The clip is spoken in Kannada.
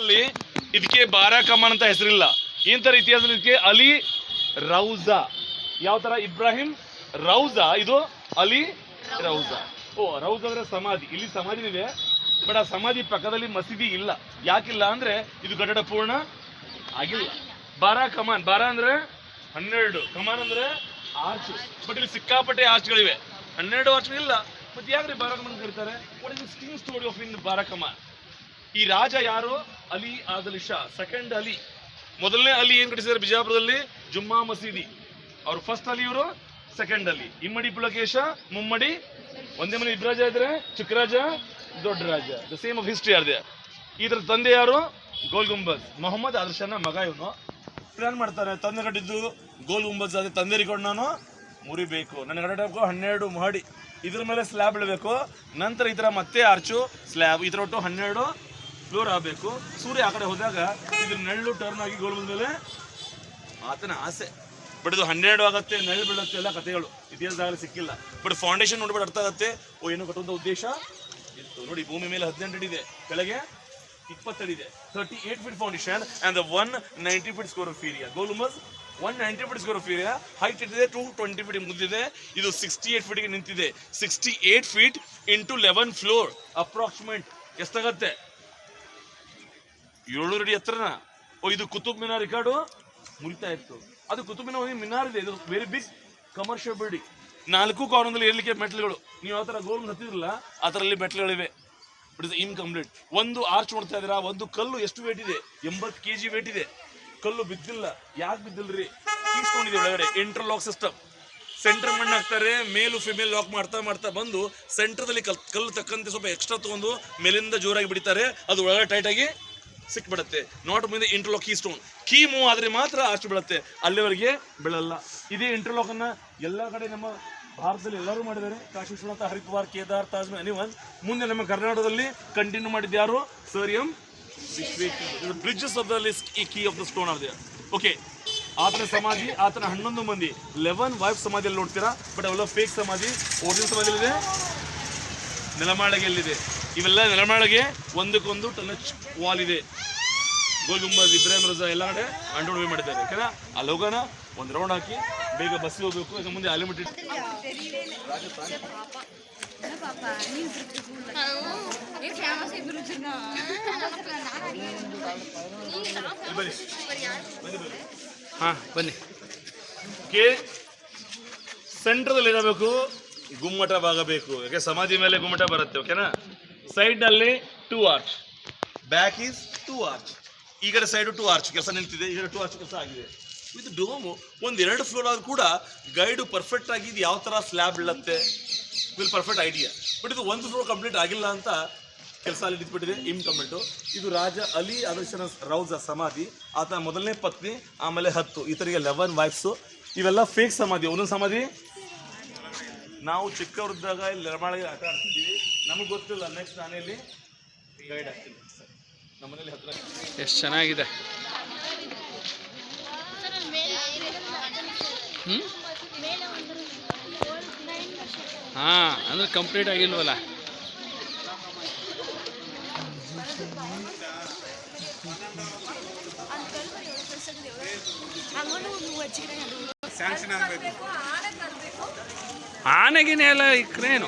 ಇತಿಹಾಸದಲ್ಲಿ ಇದಕ್ಕೆ ಬಾರಾ ಕಮಾನ್ ಅಂತ ಹೆಸರಿಲ್ಲ. ಏನಂತಾರೆ ಇತಿಹಾಸದಲ್ಲಿ ಇದಕ್ಕೆ ಅಲಿ ರೌಜಾ. ಯಾವ ತರ ಇಬ್ರಾಹಿಂ ರೌಜಾ, ಇದು ಅಲಿ ರೌಜಾ. ಓ, ರೌಜಾ ಅಂದ್ರೆ ಸಮಾಧಿ. ಇಲ್ಲಿ ಸಮಾಧಿ ಇದೆ, ಬಟ್ ಆ ಸಮಾಧಿ ಪಕ್ಕದಲ್ಲಿ ಮಸೀದಿ ಇಲ್ಲ. ಯಾಕಿಲ್ಲ ಅಂದ್ರೆ ಇದು ಕಟ್ಟಡ ಪೂರ್ಣ ಆಗಿಲ್ಲ. ಬಾರಾ ಕಮಾನ್, ಬಾರಾ ಅಂದ್ರೆ 12, ಕಮಾನ್ ಅಂದ್ರೆ ಆರ್ಚ್. ಬಟ್ ಇಲ್ಲಿ ಸಿಕ್ಕಾಪಟ್ಟೆ ಆರ್ಚ್ಗಳಿವೆ, 12 ಆರ್ಚ್ಗಳಿಲ್ಲ. ಮತ್ತೆ ಯಾಕ್ರಿ ಬಾರಾ ಕಮಾನ್ ಕರೀತಾರೆ? What is the sting story of in Bara Kaman? ಈ ರಾಜ ಯಾರು? ಅಲಿ ಆದಿಲ್ ಶಾ, ಸೆಕೆಂಡ್ ಅಲಿ. ಮೊದಲನೇ ಅಲಿ ಏನ್ ಕಟ್ಟಿಸಿದ್ದಾರೆ ಬಿಜಾಪುರದಲ್ಲಿ? ಜುಮ್ಮಾ ಮಸೀದಿ. ಅವ್ರು ಫಸ್ಟ್ ಅಲಿ, ಇವರು ಸೆಕೆಂಡ್ ಅಲಿ. ಇಮ್ಮಡಿ ಪುಲಕೇಶ, ಮುಮ್ಮಡಿ, ಒಂದೇ ಮನೆ ಇಬ್ರಾಜ ಇದ್ರೆ, ಚಿಕ್ಕರಾಜ, ದೊಡ್ಡ ರಾಜ. The same of history are there. ಇದ್ರ ತಂದೆ ಯಾರು? ಗೋಲ್ ಗುಂಬಜ್. ಮೊಹಮ್ಮದ್ ಆದಿಲ್ ಶಾನ ಮಗ ಇವನು. ಪ್ಲಾನ್ ಮಾಡ್ತಾರೆ, ತಂದೆ ಕಟ್ಟಿದ್ದು ಗೋಲ್ ಗುಂಬಜ್ ಆದ್ರೆ ತಂದೆ ರಿಕಾರ್ಡ್ ನಾನು ಮುರಿಬೇಕು, ನನ್ನ ಕಟ್ಟಡಕ್ಕೂ 12 ಮಹಡಿ, ಇದ್ರ ಮೇಲೆ ಸ್ಲ್ಯಾಬ್ ಇಡಬೇಕು, ನಂತರ ಈ ತರ ಮತ್ತೆ ಆರ್ಚು ಸ್ಲ್ಯಾಬ್, ಈ ತರ ಒಟ್ಟು 12 ಫ್ಲೋರ್ ಆಗಬೇಕು. ಸೂರ್ಯ ಆ ಕಡೆ ಹೋದಾಗ ಇದ್ರ ನೆರಳು ಟರ್ನ್ ಆಗಿ ಗೋಲ್ ಮೇಲೆ ಆತನ ಆಸೆ. ಬಟ್ ಇದು 12 ಆಗತ್ತೆ, ನೆರಳು ಬೀಳುತ್ತೆ, ಎಲ್ಲ ಕಥೆಗಳು ಇತಿಹಾಸದಲ್ಲಿ ಸಿಕ್ಕಿಲ್ಲ. ಬಟ್ ಫೌಂಡೇಶನ್ ನೋಡ್ಬಿಟ್ಟು ಅರ್ಥ ಆಗುತ್ತೆ, ಓ ಏನು ಕಟ್ಟುವಂತ ಉದ್ದೇಶ ಇತ್ತು. ನೋಡಿ, ಭೂಮಿ ಮೇಲೆ 18 ಅಡಿ ಇದೆ, ಕೆಳಗೆ 20 ಅಡಿ ಇದೆ. 38 feet foundation and 190 feet square of area. Gol Gumbaz 190 feet square of area. Height ಇಟ್ಟಿದೆ 220 ಫೀಟ್ ಮುಗಿದಿದೆ. ಇದು 68 ಫೀಟ್ಗೆ ನಿಂತಿದೆ. 68 ಫೀಟ್ ಇಂಟು 11 ಫ್ಲೋರ್, ಅಪ್ರಾಕ್ಸಿಮೇಟ್ ಎಷ್ಟಾಗತ್ತೆ? 700 ಅಡಿ ಎತ್ತರನ. ಓ, ಇದು ಕುತುಬ್ ಮಿನಾರ್ ರಿಕಾರ್ಡು ಮುರಿತಾ ಇತ್ತು. ಅದು ಕುತುಬ್ ಮಿನಾರ್ ಇದೆ, ಇದು ವೆರಿ ಬಿಗ್ ಕಮರ್ಷಿಯಲ್ ಬಿಲ್ಡಿಂಗ್. 4 ಕಾರ್ನರ್ನಲ್ಲಿ ಏರ್ಲಿಕ್ಕೆ ಮೆಟ್ಲುಗಳು. ನೀವು ಯಾವ ತರ ಗೋಲ್ ಹತ್ತಿರಲ್ಲ ಆ ತರಲ್ಲಿ ಮೆಟ್ಲುಗಳಿವೆ. ಬಟ್ ಇದು ಇನ್ಕಂಪ್ಲೀಟ್. ಒಂದು ಆರ್ಚ್ ನೋಡ್ತಾ ಇದ್ದೀರಾ, ಒಂದು ಕಲ್ಲು ಎಷ್ಟು ವೇಟ್ ಇದೆ? 80 kg ವೇಟ್ ಇದೆ. ಕಲ್ಲು ಬಿದ್ದಿಲ್ಲ. ಯಾಕೆ ಬಿದ್ದಿಲ್ರಿ? ಕೀಸ್ಕೊಂಡಿದೆ ಒಳಗಡೆ. Interlock system. ಸೆಂಟರ್ ಮಣ್ಣು ಹಾಕ್ತಾರೆ, ಮೇಲು ಫಿಮೇಲ್ ಲಾಕ್ ಮಾಡ್ತಾ ಮಾಡ್ತಾ ಬಂದು ಸೆಂಟರ್ದಲ್ಲಿ ಕಲ್ಲು ತಕ್ಕಂತೆ ಸ್ವಲ್ಪ ಎಕ್ಸ್ಟ್ರಾ ತಗೊಂಡು ಮೇಲಿಂದ ಜೋರಾಗಿ ಬಿಡ್ತಾರೆ. ಅದು ಒಳಗಡೆ ಟೈಟ್ ಆಗಿ ಸಿಕ್ಬಿಡುತ್ತೆ. ನಾಟ್ ಮುಂದೆ interlock key stone. Key move ಆದ್ರೆ ಮಾತ್ರ ಆರ್ಚ್ ಬೀಳುತ್ತೆ, ಅಲ್ಲಿವರೆಗೆ ಬೀಳಲ್ಲ. ಇದೇ ಇಂಟರ್ಲಾಕ್ ಅನ್ನ ಎಲ್ಲ ಕಡೆ ನಮ್ಮ ಭಾರತದಲ್ಲಿ ಎಲ್ಲರೂ ಮಾಡಿದ್ದಾರೆ. ಕಾಶಿ ವಿಶ್ವನಾಥ, ಹರಿದ್ವಾರ್, ಕೇದಾರ್, ತಾಜ್ ಮಹಲ್, ಎನಿವನ್. ಮುಂದೆ ನಮ್ಮ ಕರ್ನಾಟಕದಲ್ಲಿ ಕಂಟಿನ್ಯೂ ಮಾಡಿದ್ದು ಯಾರು? Sir M Visvesvaraya. Bridges of the list, ಈ key of the stone are there. Okay, ಆತನ ಸಮಾಧಿ, ಆತನ 11 ಮಂದಿ 11 ವೈಫ್ ಸಮಾಧಿಯಲ್ಲಿ ನೋಡ್ತೀರಾ. ಬಟ್ ಅವೆಲ್ಲ ಫೇಕ್ ಸಮಾಧಿ. ಒರಿಜಿನಲ್ ಸಮಾಧಿಯಲ್ಲಿದೆ ನೆಲಮಾಳಿಗೆಯಲ್ಲಿದೆ. ಇವೆಲ್ಲ ನೆಲಮಾಳಿಗೆ ಒಂದಕ್ಕೊಂದು ಟಚ್ ವಾಲ್ ಇದೆ. ಗೋಲ್ ಗುಂಬಜ್, ಇಬ್ರಾಹಿಂ ರಜಾ ಎಲ್ಲ ಕಡೆ ಅಂಡರ್ವೇ ಮಾಡಿದ್ದಾರೆ. ಓಕೆನಾ? ಅಲ್ಲಿ ಹೋಗೋಣ, ಒಂದು ರೌಂಡ್ ಹಾಕಿ ಬೇಗ ಬಸ್ಸಿಗೆ ಹೋಗ್ಬೇಕು. ಈಗ ಮುಂದೆ ಅನ್ಲಿಮಿಟೆಡ್. ಹಾಂ ಬನ್ನಿ. ಕೆ ಸೆಂಟ್ರದಲ್ಲಿ ಇರಬೇಕು, ಗುಮ್ಮಟ ಭಾಗ ಬೇಕು. ಯಾಕೆ ಸಮಾಧಿ ಮೇಲೆ ಗುಮ್ಮಟ ಬರುತ್ತೆ. ಓಕೆನಾ? ಸೈಡ್ನಲ್ಲಿ 2 ಆರ್ಚ್, ಬ್ಯಾಕ್ ಈಸ್ 2 ಆರ್ಚ್. ಈ ಕಡೆ ಸೈಡು 2 ಆರ್ಚ್ ಕೆಲಸ ನಿಂತಿದೆ, ಈ ಕಡೆ 2 ಆರ್ಚ್ ಕೆಲಸ ಆಗಿದೆ. With dome. ಒಂದು 2 ಫ್ಲೋರ್ ಆದ್ರೂ ಕೂಡ ಗೈಡು ಪರ್ಫೆಕ್ಟ್ ಆಗಿ ಇದು ಯಾವ ಥರ ಸ್ಲ್ಯಾಬ್ ಬೀಳುತ್ತೆ ವಿಲ್ ಪರ್ಫೆಕ್ಟ್ ಐಡಿಯಾ. ಬಟ್ ಇದು 1 ಫ್ಲೋರ್ ಕಂಪ್ಲೀಟ್ ಆಗಿಲ್ಲ ಅಂತ ಕೆಲಸ ಅಲ್ಲಿ ನಿಂತ್ಬಿಟ್ಟಿದೆ, ಇನ್ಕಂಪ್ಲೀಟು. ಇದು ರಾಜ ಅಲಿ ಆದಿಲ್ ಶಾ ರೌಜಾ ಸಮಾಧಿ. ಆತನ ಮೊದಲನೇ ಪತ್ನಿ, ಆಮೇಲೆ 10, ಈ ಥರ 11 ವೈಫ್ಸು. ಇವೆಲ್ಲ ಫೇಕ್ ಸಮಾಧಿ. ಒಂದೊಂದು ಸಮಾಧಿ ನಾವು ಚಿಕ್ಕವರಿದ್ದಾಗ ಇಲ್ಲಿ ನೆಲಮಾಳಿಗೆ ಆಟ ಆಡ್ತಿದ್ದೀವಿ, ನಮಗೆ ಗೊತ್ತಿಲ್ಲ. ನೆಕ್ಸ್ಟ್ ನಾನೇಲಿ ಗೈಡ್ ಆಗ್ತೀನಿ. ನಮ್ಮನೇಲಿ ಹತ್ರ ಎಷ್ಟು ಚೆನ್ನಾಗಿದೆ. ಹಾಂ, ಅಂದ್ರೆ ಕಂಪ್ಲೀಟ್ ಆಗಿಲ್ವಲ್ಲ. ಆನೆಗಿನೇ ಎಲ್ಲ ಈ ಕ್ರೇನು